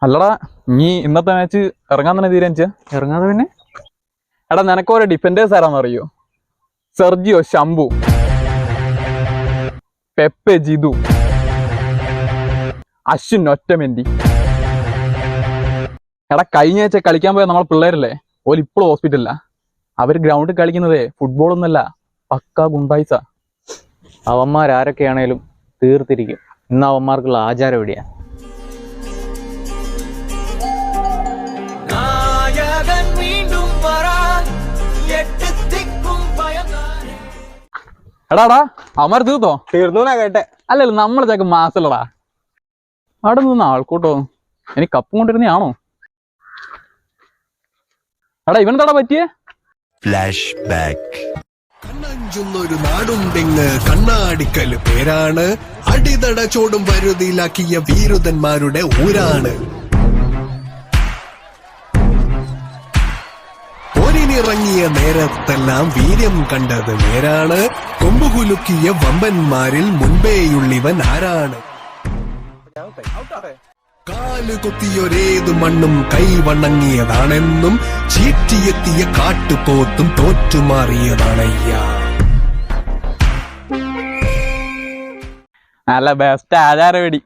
അല്ലടാ, നീ ഇന്നത്തെ മാച്ച് ഇറങ്ങാൻ തന്നെ തീരുമാനിച്ച? ഇറങ്ങാതെ പിന്നെ? എടാ, നിനക്കോരോ ഡിഫൻഡേഴ്സ് ആരാന്ന് അറിയോ? സെർജിയോ ശംഭു, പെപ്പെ ജിതു, അശ്വിൻ ഒറ്റമെന്റി. എടാ, കഴിഞ്ഞ ആഴ്ച കളിക്കാൻ പോയ നമ്മളെ പിള്ളേരല്ലേ, ഓല് ഇപ്പോഴും ഹോസ്പിറ്റലില്ല. അവര് ഗ്രൗണ്ടിൽ കളിക്കുന്നതേ ഫുട്ബോൾ ഒന്നല്ല, പക്കാ ഗുണ്ടായിസ. അവന്മാരാരൊക്കെയാണേലും തീർത്തിരിക്കും. ഇന്ന് അവന്മാർക്കുള്ള ആചാരം എവിടെയാ? എടാടാ, അവന്മാർ തീർത്തോ? തീർന്നു കേട്ടെ. അല്ലല്ല, നമ്മളെ ചാക്ക് മാസല്ലടാ. അവിടെ നിന്ന് ആൾക്കൂട്ടോ എനിക്ക് കപ്പും കൊണ്ടിരുന്നയാണോ? എടാ, ഇവനെന്താടാ പറ്റിയേ? Flash back. കണ്ണഞ്ചുന്നൊരു നാടുണ്ടെങ്ങ് കണ്ണാടിക്കല് പേരാണ്. അടിതട ചോടും വരുതിയിലാക്കിയ വീരുതന്മാരുടെ ഊരാണ്. പോരിനിറങ്ങിയ നേരത്തെല്ലാം വീര്യം കണ്ടത് നേരാണ്. കൊമ്പുകുലുക്കിയ വമ്പന്മാരിൽ മുൻപേയുള്ളിവൻ ആരാണ്? കാല് കൊത്തിയൊരേതു മണ്ണും കൈവണങ്ങിയതാണെന്നും ചീറ്റിയെത്തിയ കാട്ടുപോത്തും തോറ്റുമാറിയതാണയ്യ. നല്ല ബെസ്റ്റ് ആചാരവേടി.